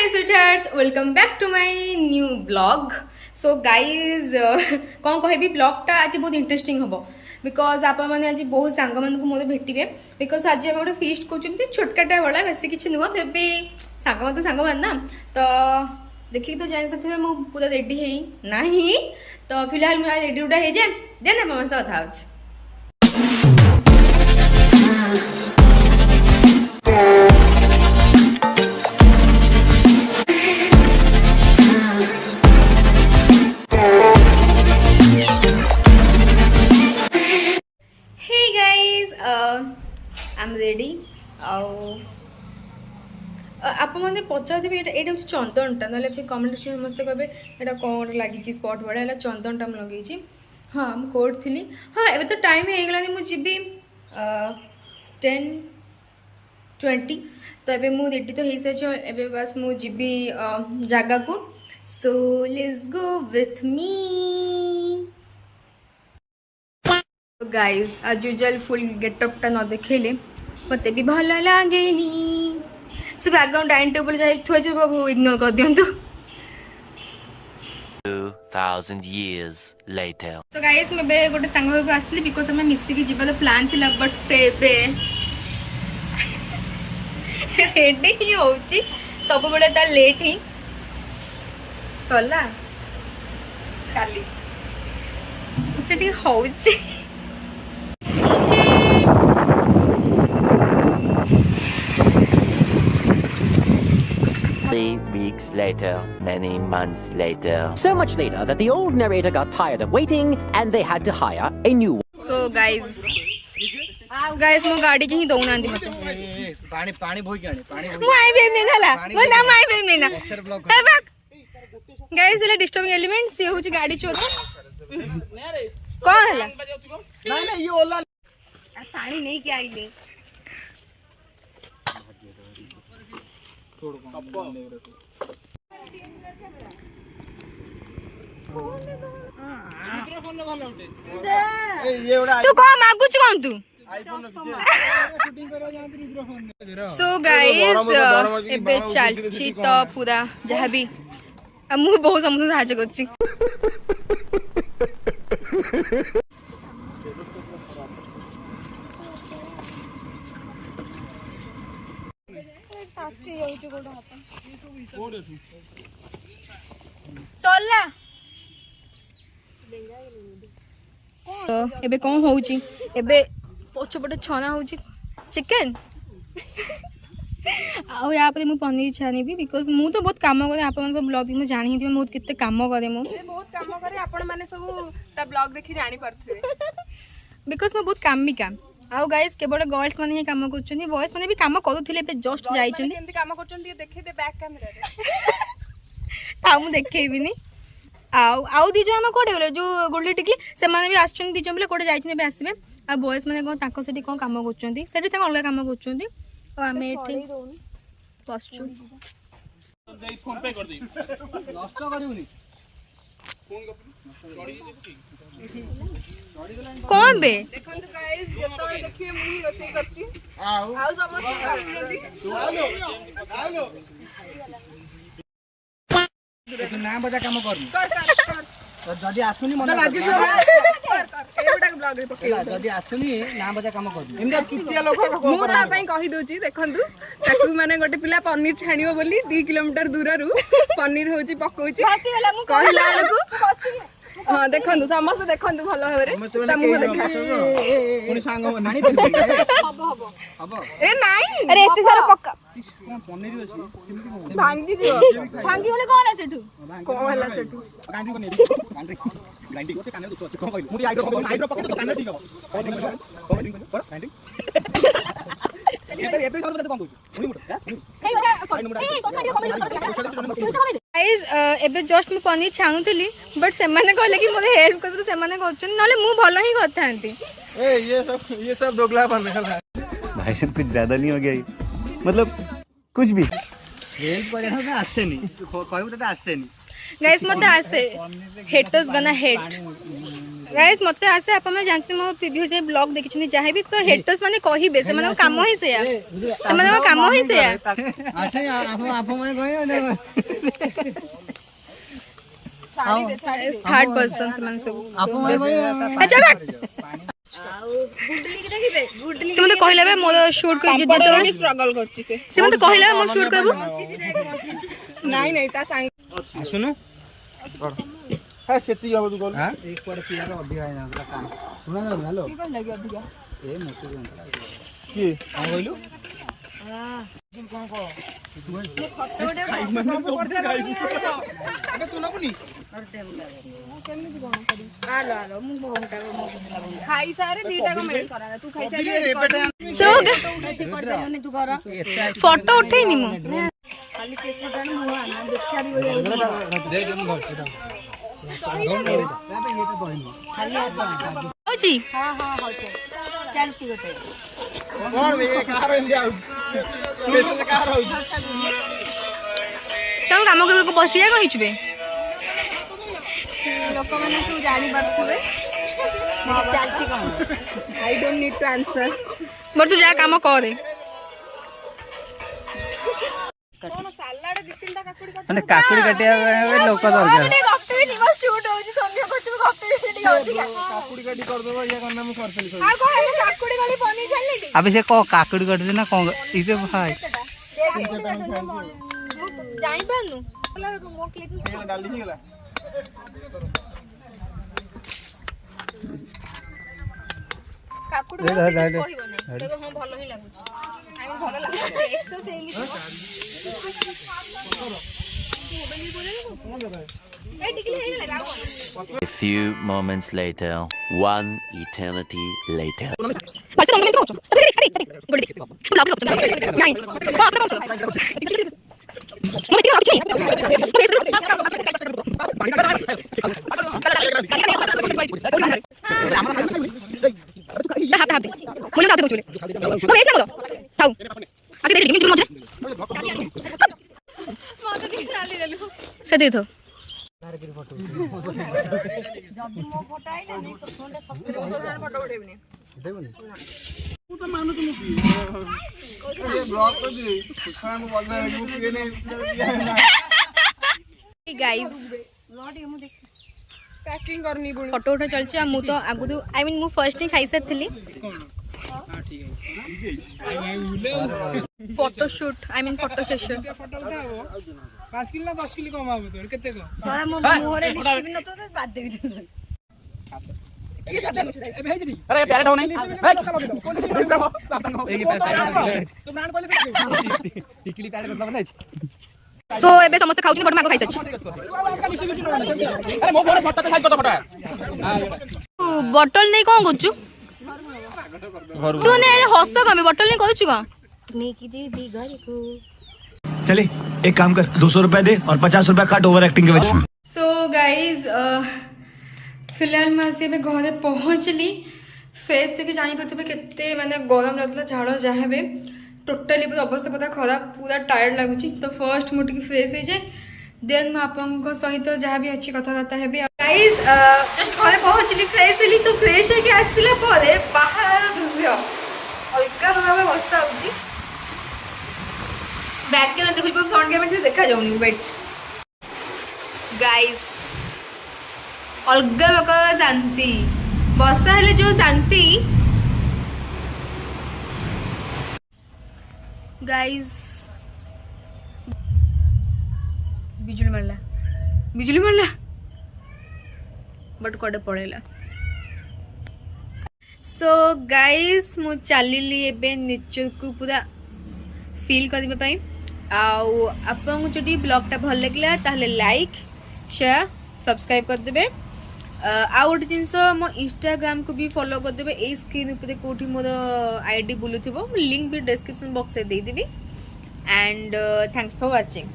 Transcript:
Hi sweethearts, welcome back to my new vlog. So guys, कौन कहबी vlog टा आज बहुत इंटरेस्टिंग हम बिकज आप मैंने आज बहुत सांग मान मोर भेटे बिकज आज आम गोटे फिस्ट कर छोटकाटा भाया बेस किसी नुह तेबे सांग तो सांग ना तो देखिए तो जान सकते मु पूरा रेडी है ना तो फिलहाल मुझे रेडी उडा हो जाए देन आप कथा हो I'm ready. आप मैंने पचार ये चंदनटा ना कमेंट सेक्शन समस्ते कहे यहाँ कौन लगी स्पट भाया चंदनटा मुझे लगे हाँ मुझे कोर्ट थी हाँ एवं तो टाइम हो गलानी मुझे 10:20 तो ये मुझे रेडी तो हो सारी एवं बस मुझे जगह को so let's go with me guys आज यूजुअल फुल गेटअपटा न देखेले मत भी भल लगे से बैकग्राउंड डाइनिंग टेबल जाए थोड़ा बाबू इग्नोर कर दिंतु 2000 years later so guys मैं बे गोटे संग को आस्थिली बिकॉज़ हमें मिसिकी जीवार प्लान थिला बट से बे रेडी ही होची सब बेले ता लेट ही सरला काली सेठी होची 3 weeks later, many months later. So much later that the old narrator got tired of waiting and they had to hire a new one. So guys मो गाड़ी के ही दौना आंदी मते पानी भोई के आनी पानी मो आई बेब नहीं नाला मो ना आई बेब नहीं ना ए बक गाइस ले डिस्टर्बिंग एलिमेंट से होची गाड़ी चोर कौन हला नहीं ये ओला पानी नहीं के आइले तू कौन मागु कौन तू सो गाइस एबे चलची तो पूरा जहाँ भी मु बहुत समझ साहाଯ୍य करछि सरला तो एबे कौन होउची एबे पछपटे छना होउची चिकन आ या पे मु पनीर छानी भी बिकॉज़ मु तो बहुत काम करे आप मन सब ब्लॉग में जानि हिथि बहुत किते काम करे मु बहुत काम करे आपण माने सब ता ब्लॉग देखि जानि परथे बिकॉज़ मैं बहुत काम भी काम आउ गाइस केवल गर्ल्स माने ही काम करछनी बॉयज माने भी काम करूथिले पे जस्ट जाइछनी केमति काम करछन देखे दे बैक कैमरा रे ता मु देखेबिनी आउ दी जन कोडे गेले जो गोल्डी टिकली से माने भी आछन दी जन बले कोडे जाइछने बे आसीबे आ बॉयज माने कोन ताको सेठी कोन काम करछंती सेठी ता अलग काम करछंती और हमें एठी पछचु दे फोन पे कर दे नष्ट करिवनी फोन कौन बे देखन तो गाइस जतो देखिए मुही रोसे करछि आउ समस्त काटि आलो तू ना बजा काम कर जदी आसुनी मन लागी कर एवटा ब्लॉग रे पके जदी आसुनी ना बजा काम कर एमदा चुटिया लोक मु ता पई कहि दोची देखंतु ताकू माने गोटे पिला पनीर छानियो बोली 2 किलोमीटर दूररू पनीर होची पकोची कहला लकू हाँ देखंतु समस्त देखंतु भलो भाबरे ता मु देखा पुनी सांग नानी हबो ए नाही अरे एते सारा पक्का पनीर अछि भांगी जियो भांगी होले कोन है सेठू कोन हला सेठू गांडी को नहीं गांडी को काने तो को कहली मुडी आइड्रो पके तो काने ठीक हो गांडी ये पे सब कोन कहू गाइस एबे जस्ट मु पनीर छानुथली बट से माने कहले कि मोरे हेल्प कर तो से माने कहछन नले मु भलो ही करथांती ए ये सब दोगला बन रहा है भाई साहब कुछ ज्यादा नहीं हो गया ये मतलब कुछ भी हेल्प करे ना आसे नहीं कहू तो आसे नहीं गाइस मते आसे हेटर्स गना हेट गाइस मते आसे आप मैं जानते मो प्रीवियस जे ब्लॉग देखिछनी चाहे भी तो हेटर्स माने कहिबे से माने काम ही से या से माने काम ही से या आसे आप मैं कहि थर्ड पर्सन से माने सब आप मैं कहि अच्छा बात से मते कहिला बे मोर शूट कर जे तो स्ट्रगल करछि से मते कहिला मोर शूट करबो नहीं ता सांग सुनो है सेती अब तू बोल हां एक पर पिया का अधिक आइ ना काम सुना जा हेलो की कर लगे अधिक ए मोटे की आ गइलु अबे तू ना बुनी आलो मु भोंटा खाई सारे दीटा को मेल करा तू खाई सारे सो तू कर फोटो उठेनी मो खाली केक डाल मु आना देखा रही हो दे दे घर होची हां चल ची गोटे कोन बे कार India house special car house सब काम को बसिया कहिचबे लोक माने सब जानि पाथुबे चल ची कोन I don't need to answer but तू जा काम करे कोन सलाड दी तीनटा काकुडी माने काकुडी काटिया लोक दरकार गप्पे नि बस शूट होजी सोनिया को तुम गप्पे नि होजी काकुडी काटी कर देबो ये करना मु करतली सब आ को काकुडी गली बनी छली अबे से को काकुडी काटि ना को इसे भाई जाई पानु मो क्लिप डाली ही गेला काकुडी कहबो नै तबे हम भलो ही लागुछ आमी भलो लागु टेस्ट तो same he A few moments later, one eternity later. से दे थो ब्लॉग कर दी सुषमा को बोल रहा है यू पीए ने गाइस पैकिंग करनी बुणी फोटो उठा चलछि आ मु तो आगु आई मीन मु फर्स्ट ही खाई सारथिली photo shoot I mean photo session photo उठाबो 5 किलो ना 10 किलो कम आबो तो केते को साला मो मुहरे लिस्ट भी न तो बात देबी अरे प्यारे डाउन नहीं तो ब्रांड कोले टिकली प्यारे करला बनाइ तो एबे समस्त खाउछि बट माको खाई सारछि अरे मो फोन फटा तो साइज करता फटा बॉटल नहीं कोन करछु तू ने हस कमे बॉटल नहीं करछु का नेकी जी दी घर को चले एक काम कर 200 रुपए दे और 50 रुपए काट ओवर एक्टिंग के वजह। सो गाइज फिलहाल मैं आसी घरे पहुँचली फेस थे जानी पारे केते माने गरम लगता झाड़ जहाँ भी टोटाली पूरा अवस्था पता खराब पूरा टायर्ड लगुच तो फर्स्ट मुझे फ्रेश हो जाए देन मैं आप सहित जहाँ भी अच्छी कथबार्ता है गाइज जस्ट घरे पहुँचली फ्रेश हली तो फ्रेश होकर आसला बाहर दृश्य अलग भाव बसा हो बैक कैमेरा देखुच फ्रंट कैमेरा देखा जाऊनी वेट गाइस अलग प्रकार शांति बसा हेले जो शांति गाइस बिजुली मारला बट कड़े पड़ेला सो गाइस मु चलिली एबे नेचर को पूरा फील करबे पई आउ आपन जदि ब्लॉगटा भल लागला ताहले लाइक शेयर सब्सक्राइब कर देबे आउ गोटे जिनस मो इंस्टाग्राम को भी फॉलो कर देबे ए स्क्रीन ऊपर कोठी मोर आईडी बुलुथिबो लिंक भी डिस्क्रिप्शन बॉक्स में दे देबी एंड थैंक्स फॉर वाचिंग।